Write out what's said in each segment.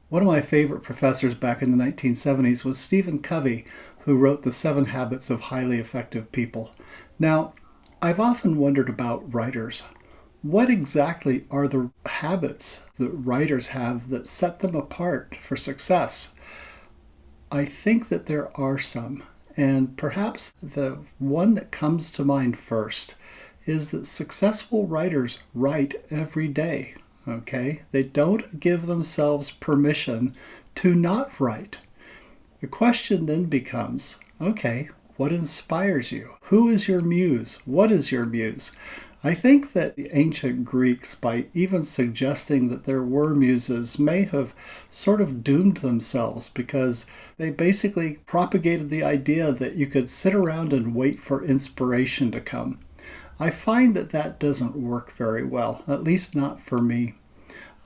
One of my favorite professors back in the 1970s was Stephen Covey, who wrote The 7 Habits of Highly Effective People. Now, I've often wondered about writers. What exactly are the habits that writers have that set them apart for success? I think that there are some, and perhaps the one that comes to mind first is that successful writers write every day. Okay? They don't give themselves permission to not write. The question then becomes, okay, what inspires you? Who is your muse? What is your muse? I think that the ancient Greeks, by even suggesting that there were muses, may have sort of doomed themselves because they basically propagated the idea that you could sit around and wait for inspiration to come. I find that that doesn't work very well, at least not for me.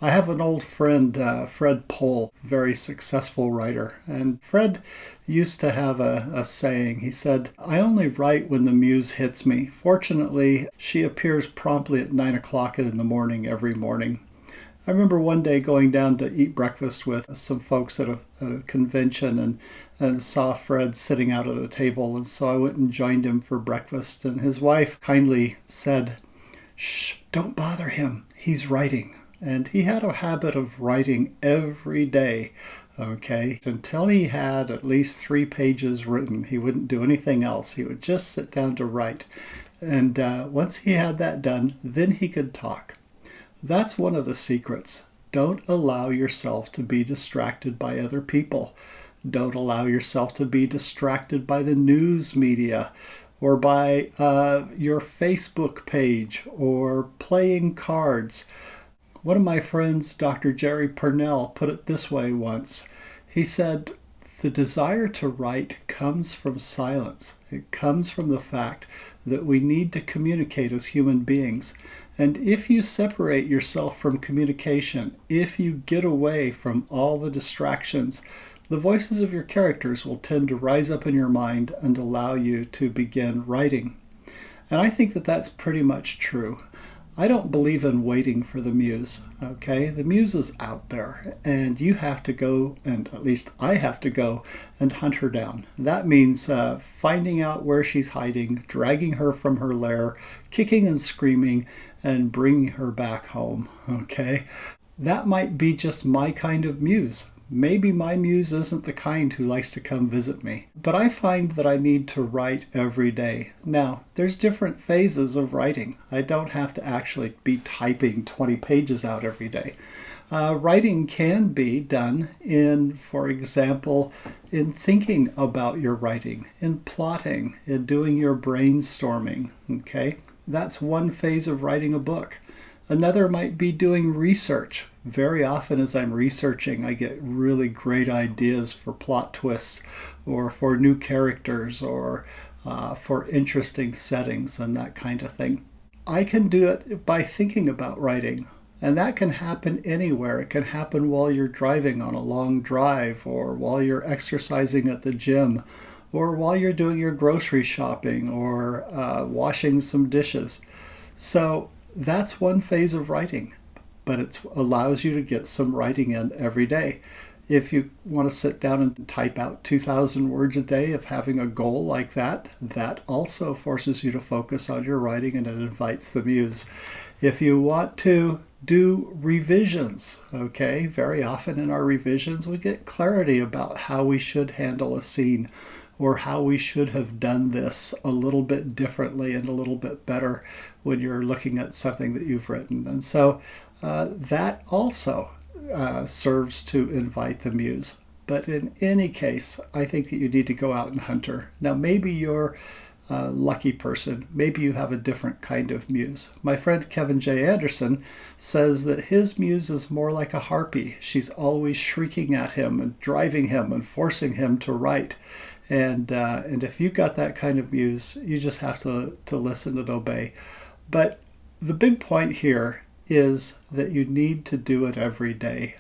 I have an old friend, Fred Pohl, very successful writer, and Fred used to have a saying. He said, "I only write when the muse hits me. Fortunately, she appears promptly at 9 o'clock in the morning every morning." I remember one day going down to eat breakfast with some folks at a convention and saw Fred sitting out at a table, and so I went and joined him for breakfast, and his wife kindly said, "Shh, don't bother him, he's writing." And he had a habit of writing every day, okay? Until he had at least 3 pages written, he wouldn't do anything else. He would just sit down to write. And once he had that done, then he could talk. That's one of the secrets. Don't allow yourself to be distracted by other people. Don't allow yourself to be distracted by the news media or by your Facebook page or playing cards. One of my friends, Dr. Jerry Purnell, put it this way once. He said, "The desire to write comes from silence. It comes from the fact that we need to communicate as human beings. And if you separate yourself from communication, if you get away from all the distractions, the voices of your characters will tend to rise up in your mind and allow you to begin writing." And I think that that's pretty much true. I don't believe in waiting for the muse, okay? The muse is out there, and you have to go, and at least I have to go, and hunt her down. That means finding out where she's hiding, dragging her from her lair, kicking and screaming, and bringing her back home, okay? That might be just my kind of muse. Maybe my muse isn't the kind who likes to come visit me, but I find that I need to write every day. Now, there's different phases of writing. I don't have to actually be typing 20 pages out every day. Writing can be done in, for example, in thinking about your writing, in plotting, in doing your brainstorming, okay? That's one phase of writing a book. Another might be doing research. Very often as I'm researching, I get really great ideas for plot twists or for new characters or for interesting settings and that kind of thing. I can do it by thinking about writing, and that can happen anywhere. It can happen while you're driving on a long drive or while you're exercising at the gym or while you're doing your grocery shopping or washing some dishes. So that's one phase of writing, but it allows you to get some writing in every day. If you want to sit down and type out 2,000 words a day of having a goal like that, that also forces you to focus on your writing and it invites the muse. If you want to do revisions, okay, very often in our revisions we get clarity about how we should handle a scene or how we should have done this a little bit differently and a little bit better when you're looking at something that you've written. And so that also serves to invite the muse. But in any case, I think that you need to go out and hunt her. Now, maybe you're a lucky person. Maybe you have a different kind of muse. My friend Kevin J. Anderson says that his muse is more like a harpy. She's always shrieking at him and driving him and forcing him to write. And if you've got that kind of muse, you just have to listen and obey. But the big point here is that you need to do it every day.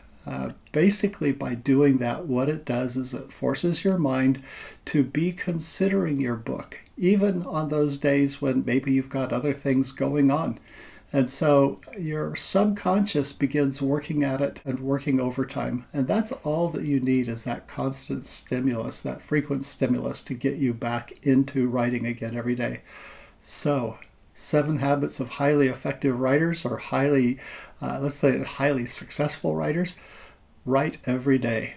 Basically, by doing that, what it does is it forces your mind to be considering your book, even on those days when maybe you've got other things going on. And so your subconscious begins working at it and working overtime. And that's all that you need, is that constant stimulus, that frequent stimulus to get you back into writing again every day. So, 7 habits of highly effective writers, or let's say highly successful writers. Write every day.